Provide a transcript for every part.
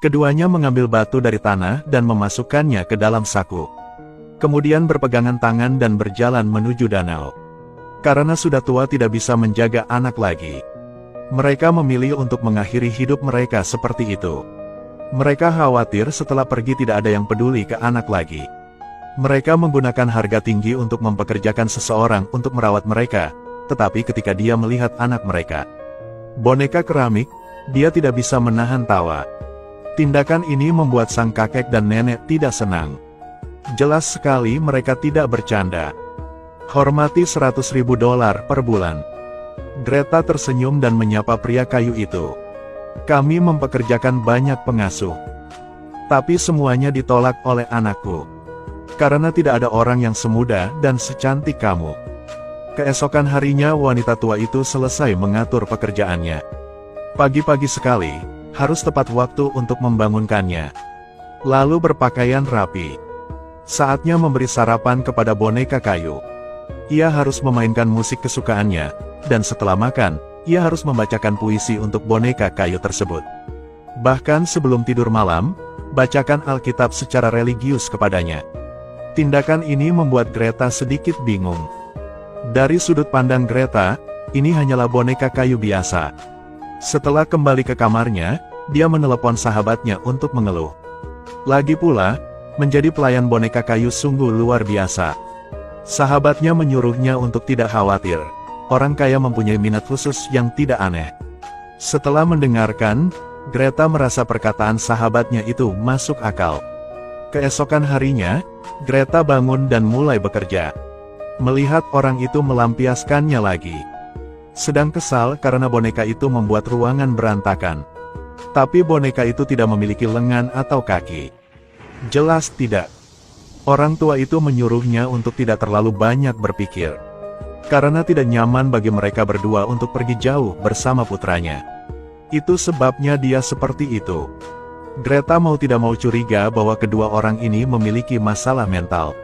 Keduanya mengambil batu dari tanah dan memasukkannya ke dalam saku. Kemudian berpegangan tangan dan berjalan menuju danau. Karena sudah tua tidak bisa menjaga anak lagi. Mereka memilih untuk mengakhiri hidup mereka seperti itu. Mereka khawatir setelah pergi tidak ada yang peduli ke anak lagi. Mereka menggunakan harga tinggi untuk mempekerjakan seseorang untuk merawat mereka, tetapi ketika dia melihat anak mereka, boneka keramik, dia tidak bisa menahan tawa. Tindakan ini membuat sang kakek dan nenek tidak senang. Jelas sekali mereka tidak bercanda. Hormati $100.000 per bulan. Greta tersenyum dan menyapa pria kayu itu. Kami mempekerjakan banyak pengasuh. Tapi semuanya ditolak oleh anakku. Karena tidak ada orang yang semuda dan secantik kamu. Keesokan harinya wanita tua itu selesai mengatur pekerjaannya. Pagi-pagi sekali, harus tepat waktu untuk membangunkannya. Lalu berpakaian rapi. Saatnya memberi sarapan kepada boneka kayu. Ia harus memainkan musik kesukaannya, dan setelah makan, ia harus membacakan puisi untuk boneka kayu tersebut. Bahkan sebelum tidur malam, bacakan Alkitab secara religius kepadanya. Tindakan ini membuat Greta sedikit bingung. Dari sudut pandang Greta, ini hanyalah boneka kayu biasa. Setelah kembali ke kamarnya, dia menelepon sahabatnya untuk mengeluh. Lagi pula, menjadi pelayan boneka kayu sungguh luar biasa. Sahabatnya menyuruhnya untuk tidak khawatir. Orang kaya mempunyai minat khusus yang tidak aneh. Setelah mendengarkan, Greta merasa perkataan sahabatnya itu masuk akal. Keesokan harinya, Greta bangun dan mulai bekerja. Melihat orang itu melampiaskannya lagi. Sedang kesal karena boneka itu membuat ruangan berantakan. Tapi boneka itu tidak memiliki lengan atau kaki. Jelas tidak. Orang tua itu menyuruhnya untuk tidak terlalu banyak berpikir. Karena tidak nyaman bagi mereka berdua untuk pergi jauh bersama putranya. Itu sebabnya dia seperti itu. Greta mau tidak mau curiga bahwa kedua orang ini memiliki masalah mental.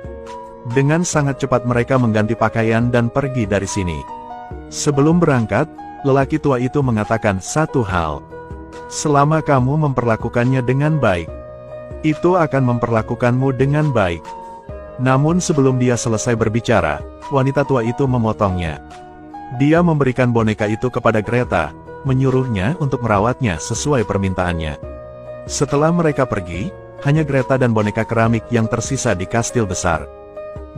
Dengan sangat cepat mereka mengganti pakaian dan pergi dari sini. Sebelum berangkat, lelaki tua itu mengatakan satu hal. Selama kamu memperlakukannya dengan baik, itu akan memperlakukanmu dengan baik. Namun sebelum dia selesai berbicara, wanita tua itu memotongnya. Dia memberikan boneka itu kepada Greta, menyuruhnya untuk merawatnya sesuai permintaannya. Setelah mereka pergi, hanya Greta dan boneka keramik yang tersisa di kastil besar.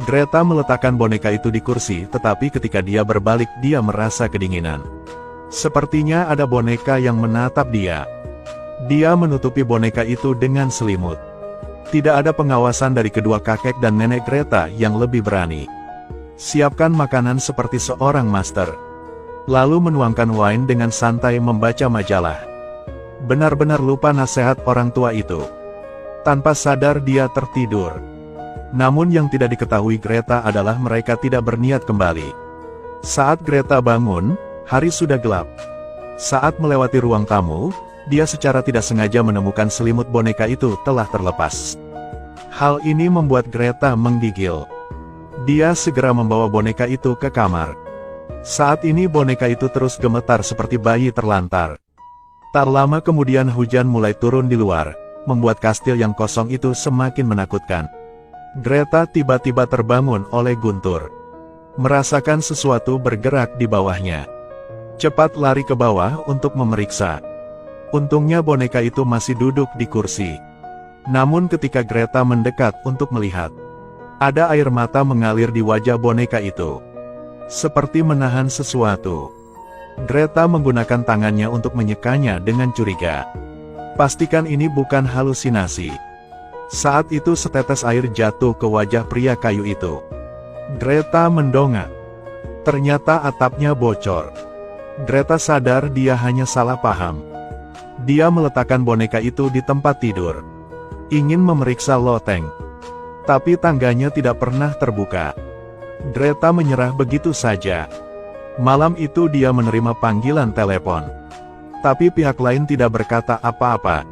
Greta meletakkan boneka itu di kursi, tetapi ketika dia berbalik dia merasa kedinginan. Sepertinya ada boneka yang menatap dia. Dia menutupi boneka itu dengan selimut. Tidak ada pengawasan dari kedua kakek dan nenek Greta yang lebih berani. Siapkan makanan seperti seorang master. Lalu menuangkan wine dengan santai membaca majalah. Benar-benar lupa nasihat orang tua itu. Tanpa sadar dia tertidur. Namun yang tidak diketahui Greta adalah mereka tidak berniat kembali. Saat Greta bangun, hari sudah gelap. Saat melewati ruang tamu, dia secara tidak sengaja menemukan selimut boneka itu telah terlepas. Hal ini membuat Greta menggigil. Dia segera membawa boneka itu ke kamar. Saat ini boneka itu terus gemetar seperti bayi terlantar. Tak lama kemudian hujan mulai turun di luar, membuat kastil yang kosong itu semakin menakutkan. Greta tiba-tiba terbangun oleh guntur. Merasakan sesuatu bergerak di bawahnya. Cepat lari ke bawah untuk memeriksa. Untungnya boneka itu masih duduk di kursi. Namun ketika Greta mendekat untuk melihat, ada air mata mengalir di wajah boneka itu. Seperti menahan sesuatu. Greta menggunakan tangannya untuk menyekanya dengan curiga. Pastikan ini bukan halusinasi. Saat itu setetes air jatuh ke wajah pria kayu itu. Greta mendongak. Ternyata atapnya bocor. Greta sadar dia hanya salah paham. Dia meletakkan boneka itu di tempat tidur. Ingin memeriksa loteng. Tapi tangganya tidak pernah terbuka. Greta menyerah begitu saja. Malam itu dia menerima panggilan telepon. Tapi pihak lain tidak berkata apa-apa.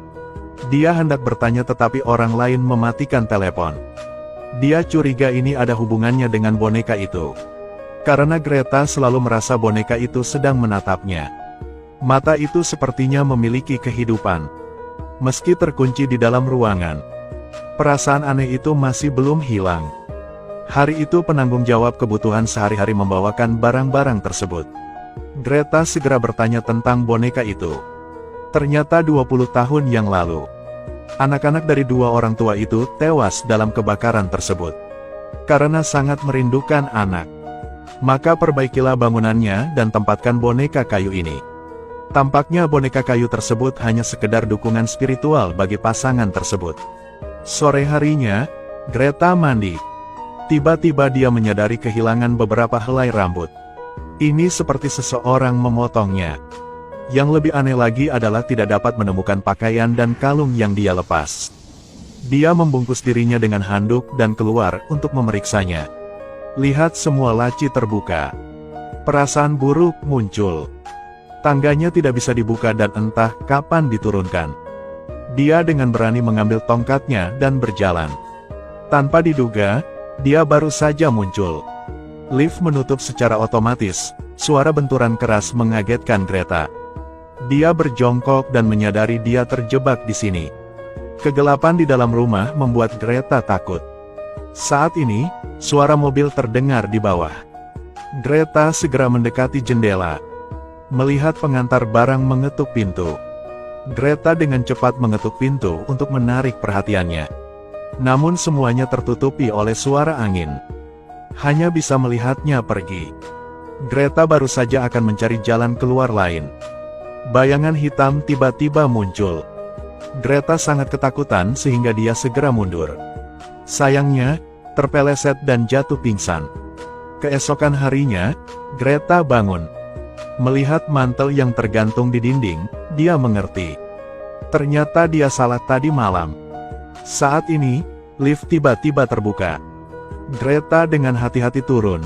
Dia hendak bertanya tetapi orang lain mematikan telepon. Dia curiga ini ada hubungannya dengan boneka itu. Karena Greta selalu merasa boneka itu sedang menatapnya. Mata itu sepertinya memiliki kehidupan. Meski terkunci di dalam ruangan, perasaan aneh itu masih belum hilang. Hari itu penanggung jawab kebutuhan sehari-hari membawakan barang-barang tersebut. Greta segera bertanya tentang boneka itu. Ternyata 20 tahun yang lalu, anak-anak dari dua orang tua itu tewas dalam kebakaran tersebut. Karena sangat merindukan anak, maka perbaikilah bangunannya dan tempatkan boneka kayu ini. Tampaknya boneka kayu tersebut hanya sekedar dukungan spiritual bagi pasangan tersebut. Sore harinya, Greta mandi. Tiba-tiba dia menyadari kehilangan beberapa helai rambut. Ini seperti seseorang memotongnya. Yang lebih aneh lagi adalah tidak dapat menemukan pakaian dan kalung yang dia lepas. Dia membungkus dirinya dengan handuk dan keluar untuk memeriksanya. Lihat, semua laci terbuka. Perasaan buruk muncul. Tangganya tidak bisa dibuka dan entah kapan diturunkan. Dia dengan berani mengambil tongkatnya dan berjalan. Tanpa diduga, dia baru saja muncul. Lift menutup secara otomatis. Suara benturan keras mengagetkan Greta. Dia berjongkok dan menyadari dia terjebak di sini. Kegelapan di dalam rumah membuat Greta takut. Saat ini, suara mobil terdengar di bawah. Greta segera mendekati jendela. Melihat pengantar barang mengetuk pintu. Greta dengan cepat mengetuk pintu untuk menarik perhatiannya. Namun semuanya tertutupi oleh suara angin. Hanya bisa melihatnya pergi. Greta baru saja akan mencari jalan keluar lain. Bayangan hitam tiba-tiba muncul. Greta sangat ketakutan sehingga dia segera mundur. Sayangnya, terpeleset dan jatuh pingsan. Keesokan harinya, Greta bangun. Melihat mantel yang tergantung di dinding, dia mengerti. Ternyata dia salah tadi malam. Saat ini, lift tiba-tiba terbuka. Greta dengan hati-hati turun.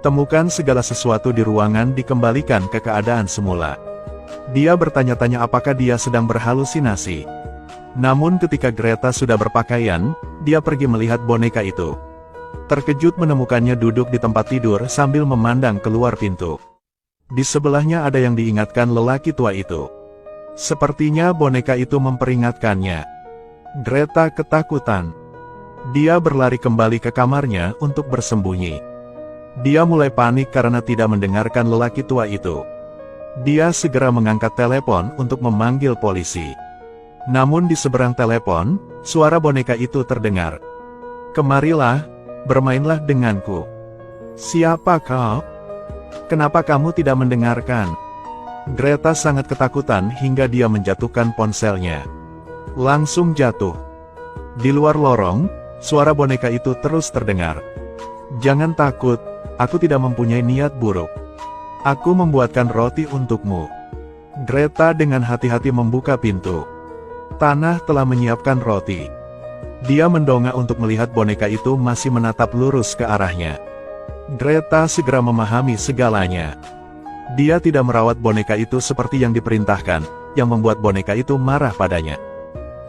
Temukan segala sesuatu di ruangan dikembalikan ke keadaan semula. Dia bertanya-tanya apakah dia sedang berhalusinasi. Namun ketika Greta sudah berpakaian, dia pergi melihat boneka itu. Terkejut menemukannya duduk di tempat tidur sambil memandang keluar pintu. Di sebelahnya ada yang diingatkan lelaki tua itu. Sepertinya boneka itu memperingatkannya. Greta ketakutan. Dia berlari kembali ke kamarnya untuk bersembunyi. Dia mulai panik karena tidak mendengarkan lelaki tua itu. Dia segera mengangkat telepon untuk memanggil polisi. Namun di seberang telepon, suara boneka itu terdengar. "Kemarilah, bermainlah denganku." "Siapa kau? Kenapa kamu tidak mendengarkan?" Greta sangat ketakutan hingga dia menjatuhkan ponselnya. Langsung jatuh. Di luar lorong, suara boneka itu terus terdengar. "Jangan takut, aku tidak mempunyai niat buruk. Aku membuatkan roti untukmu." Greta dengan hati-hati membuka pintu. Tanah telah menyiapkan roti. Dia mendongak untuk melihat boneka itu masih menatap lurus ke arahnya. Greta segera memahami segalanya. Dia tidak merawat boneka itu seperti yang diperintahkan, yang membuat boneka itu marah padanya.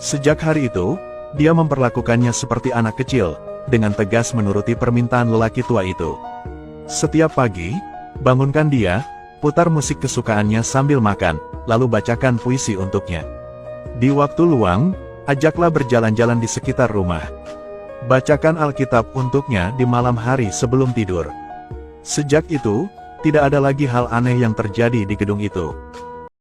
Sejak hari itu, dia memperlakukannya seperti anak kecil, dengan tegas menuruti permintaan lelaki tua itu. Setiap pagi, bangunkan dia, putar musik kesukaannya sambil makan, lalu bacakan puisi untuknya. Di waktu luang, ajaklah berjalan-jalan di sekitar rumah. Bacakan Alkitab untuknya di malam hari sebelum tidur. Sejak itu, tidak ada lagi hal aneh yang terjadi di gedung itu.